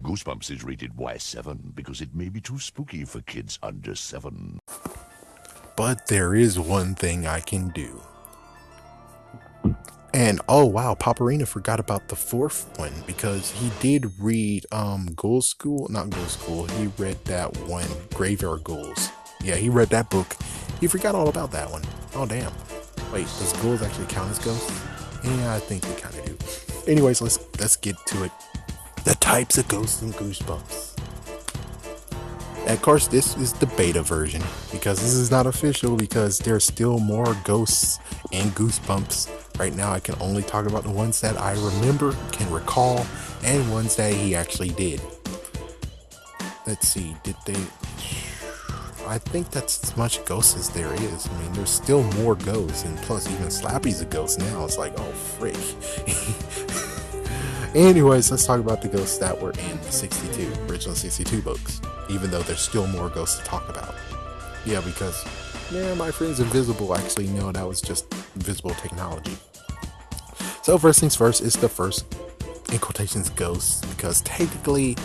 Goosebumps is rated Y7 because it may be too spooky for kids under 7. But there is one thing I can do. And oh wow, Paparina forgot about the fourth one because he did read Ghoul School, not Ghoul School. He read that one, Graveyard Ghouls. Yeah, he read that book. He forgot all about that one. Oh damn. Wait, does ghouls actually count as ghosts? Yeah, I think they kind of do. Anyways, let's get to it. The types of ghosts in Goosebumps. Of course, this is the beta version because this is not official because there's still more ghosts and Goosebumps. Right now, I can only talk about the ones that I remember, can recall, and ones that he actually did. Let's see, did they... I think that's as much ghosts as there is. I mean, there's still more ghosts, and plus even Slappy's a ghost now. It's like, oh, frick. Anyways, let's talk about the ghosts that were in the 62, original 62 books, even though there's still more ghosts to talk about. Yeah, because, man, my friends Invisible actually know that was just invisible technology. So first things first is the first, in quotations, ghosts, because technically,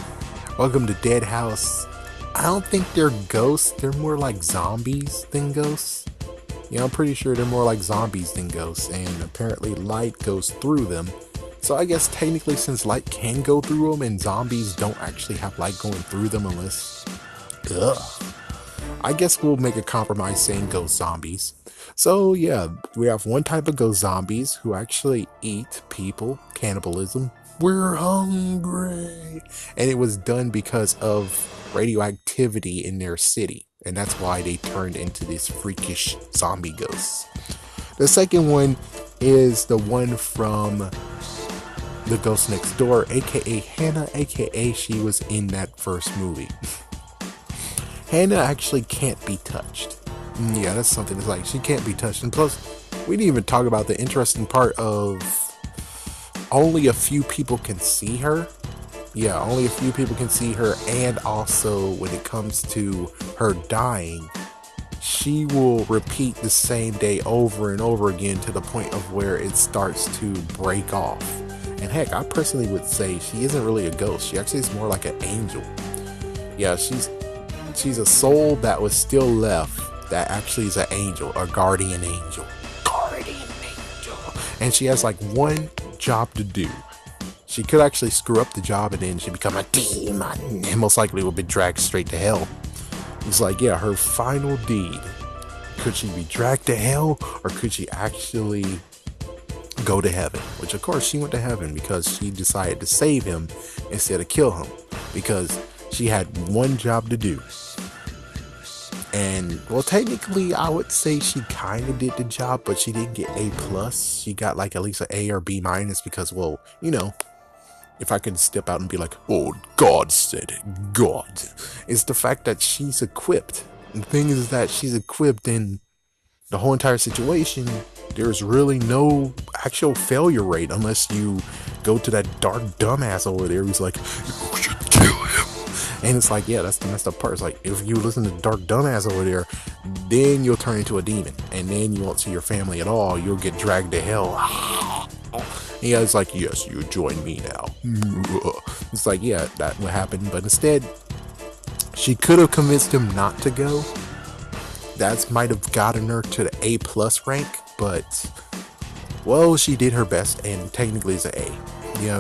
Welcome to Dead House, I don't think they're ghosts, they're more like zombies than ghosts. I'm pretty sure they're more like zombies than ghosts, and apparently light goes through them. So I guess technically since light can go through them and zombies don't actually have light going through them unless... Ugh. I guess we'll make a compromise saying ghost zombies. So yeah, we have one type of ghost zombies who actually eat people, cannibalism. We're hungry. And it was done because of radioactivity in their city. And that's why they turned into these freakish zombie ghosts. The second one is the one from The Ghost Next Door, aka Hannah, aka she was in that first movie. Hannah actually can't be touched. Yeah, that's something that's like, she can't be touched. And plus, we didn't even talk about the interesting part of only a few people can see her. Yeah, only a few people can see her, and also when it comes to her dying, she will repeat the same day over and over again to the point of where it starts to break off. And heck, I personally would say she isn't really a ghost. She actually is more like an angel. Yeah, she's a soul that was still left that actually is an angel, a guardian angel. Guardian angel. And she has like one job to do. She could actually screw up the job and then she'd become a demon and most likely will be dragged straight to hell. It's like, yeah, her final deed. Could she be dragged to hell or could she actually go to heaven? Which of course she went to heaven because she decided to save him instead of kill him because she had one job to do. And well, technically I would say she kind of did the job, but she didn't get A+. She got like at least an A or B- because, well, if I could step out and be like, oh, God said it, God, it's the fact that she's equipped. The thing is that she's equipped in the whole entire situation. There's really no actual failure rate unless you go to that dark dumbass over there who's like, you should kill him. And it's like, yeah, that's the messed up part. It's like, if you listen to dark dumbass over there, then you'll turn into a demon. And then you won't see your family at all. You'll get dragged to hell. Yeah, it's like, yes, you join me now. It's like, yeah, that would happen. But instead, she could have convinced him not to go. That might have gotten her to the A+ rank. But, well, she did her best. And technically it's an A.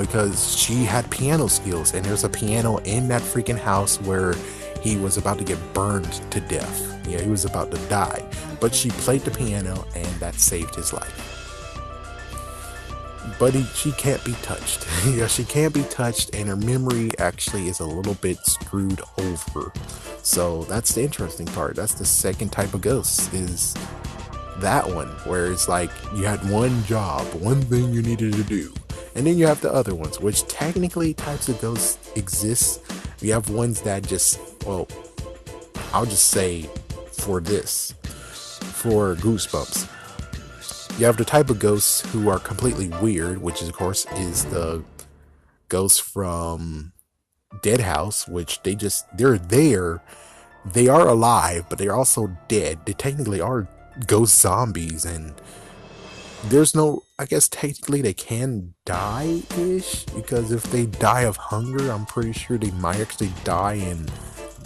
Because she had piano skills, and there's a piano in that freaking house where he was about to get burned to death. Yeah, he was about to die, but she played the piano, and that saved his life. But she can't be touched. Yeah, she can't be touched, and her memory actually is a little bit screwed over. So that's the interesting part. That's the second type of ghost, is that one, where it's like you had one job, one thing you needed to do. And then you have the other ones, which technically types of ghosts exist. You have ones that just, well, I'll just say for Goosebumps, you have the type of ghosts who are completely weird, which is, of course, is the ghosts from Dead House, which they're there. They are alive, but they're also dead. They technically are ghost zombies, and there's no, I guess technically they can die-ish, because if they die of hunger, I'm pretty sure they might actually die in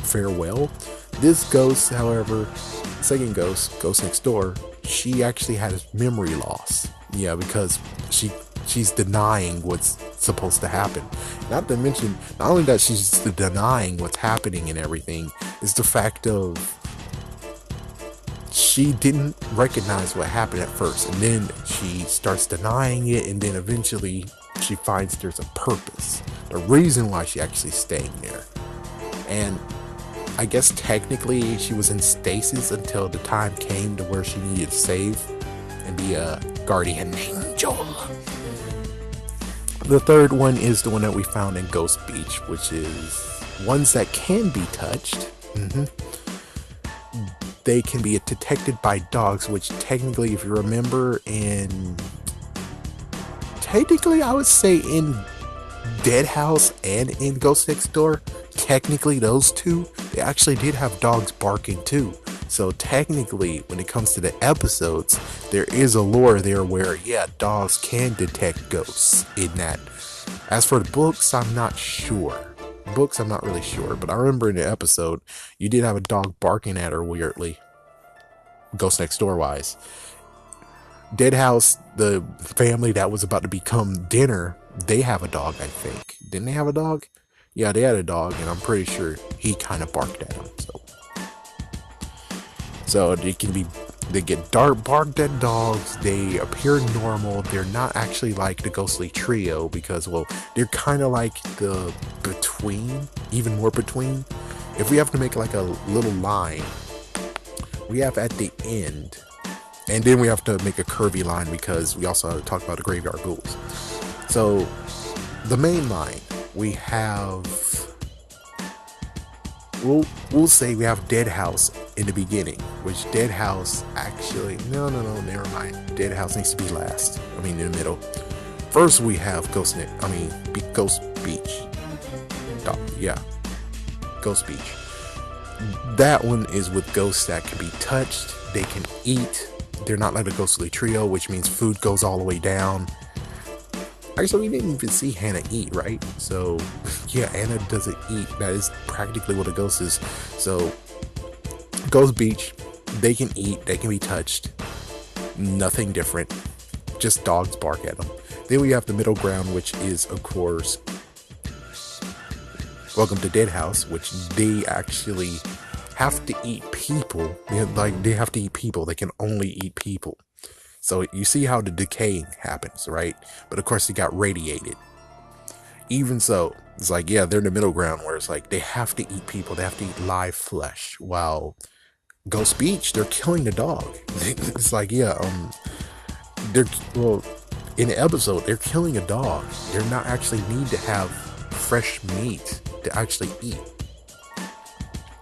farewell. This ghost, however, second ghost next door, she actually had memory loss. Yeah, because she's denying what's supposed to happen. Not to mention, not only that she's denying what's happening and everything, is the fact of she didn't recognize what happened at first, and then she starts denying it, and then eventually she finds there's a purpose, the reason why she actually staying there. And I guess technically she was in stasis until the time came to where she needed to save and be a guardian angel. The third one is the one that we found in Ghost Beach, which is ones that can be touched. They can be detected by dogs, which technically, if you remember, technically I would say in Dead House and in Ghost Next Door, technically those two, they actually did have dogs barking too. So technically, when it comes to the episodes, there is a lore there where, yeah, dogs can detect ghosts in that. As for the books, I'm not sure. I'm not really sure, but I remember in the episode, you did have a dog barking at her weirdly. Ghost Next Door wise. Dead House, the family that was about to become dinner, they have a dog, I think. Didn't they have a dog? Yeah, they had a dog, and I'm pretty sure he kind of barked at them. So they get barked at dogs, they appear normal, they're not actually like the ghostly trio, because, well, they're kind of like the between, even more between. If we have to make like a little line, we have at the end, and then we have to make a curvy line because we also talk about the graveyard ghouls. So the main line, we have, we'll say we have Dead House in the beginning, which Dead House actually, no, never mind. Dead House needs to be last. In the middle. First we have Ghost Beach. Yeah, Ghost Beach. That one is with ghosts that can be touched, they can eat. They're not like the ghostly trio, which means food goes all the way down. Actually, we didn't even see Hannah eat, right? So, yeah, Hannah doesn't eat. That is practically what a ghost is. So, Ghost Beach, they can eat, they can be touched. Nothing different. Just dogs bark at them. Then we have the middle ground, which is, of course, Welcome to Dead House, which they actually have to eat people. They have to eat people. They can only eat people. So you see how the decaying happens, right? But of course, they got radiated. Even so, it's like, yeah, they're in the middle ground where it's like they have to eat people. They have to eat live flesh. While Ghost Beach, they're killing the dog. It's like, yeah, in the episode, they're killing a dog. They're not actually need to have fresh meat to actually eat.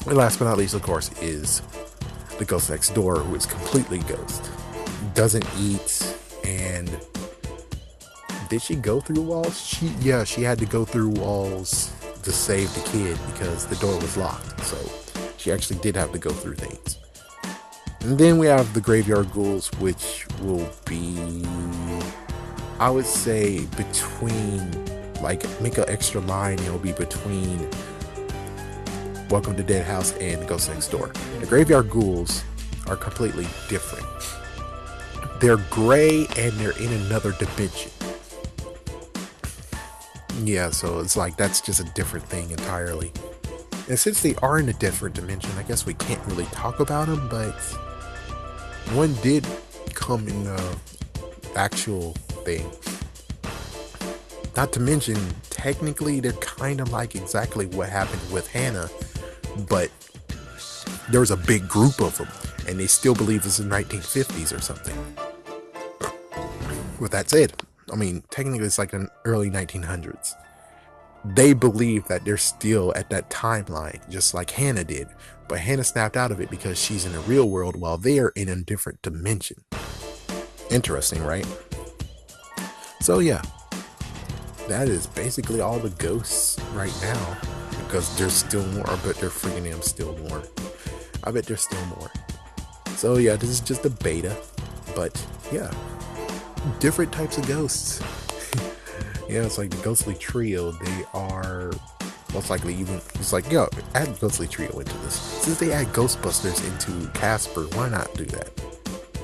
And last but not least, of course, is the Ghost Next Door, who is completely ghost. Doesn't eat. And did she go through walls? She had to go through walls to save the kid because the door was locked. So she actually did have to go through things. And then we have the Graveyard Ghouls, which will be, I would say, between, like, make an extra line, it'll be between Welcome to Dead House and Ghost Next Door. The Graveyard Ghouls are completely different. They're gray and they're in another dimension. Yeah, so it's like that's just a different thing entirely. And since they are in a different dimension, I guess we can't really talk about them, but one did come in the actual thing. Not to mention, technically, they're kind of like exactly what happened with Hannah, but there's a big group of them, and they still believe it's the 1950s or something. With that said, technically it's like the early 1900s. They believe that they're still at that timeline, just like Hannah did, but Hannah snapped out of it because she's in the real world while they're in a different dimension. Interesting, right? So yeah. That is basically all the ghosts right now, because there's still more. I bet there's freaking damn still more. I bet there's still more. So yeah, this is just a beta, but yeah, different types of ghosts. Yeah, it's like the Ghostly Trio. They are most likely even, it's like, yo, add Ghostly Trio into this. Since they add Ghostbusters into Casper, why not do that?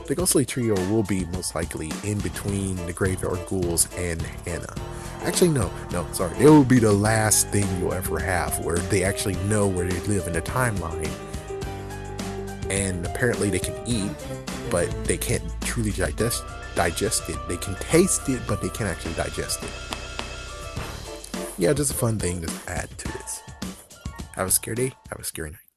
The Ghostly Trio will be most likely in between the Graveyard Ghouls and Hannah. Actually, no, sorry. It will be the last thing you'll ever have where they actually know where they live in the timeline. And apparently they can eat, but they can't truly digest it. They can taste it, but they can't actually digest it. Yeah, just a fun thing to add to this. Have a scary day. Have a scary night.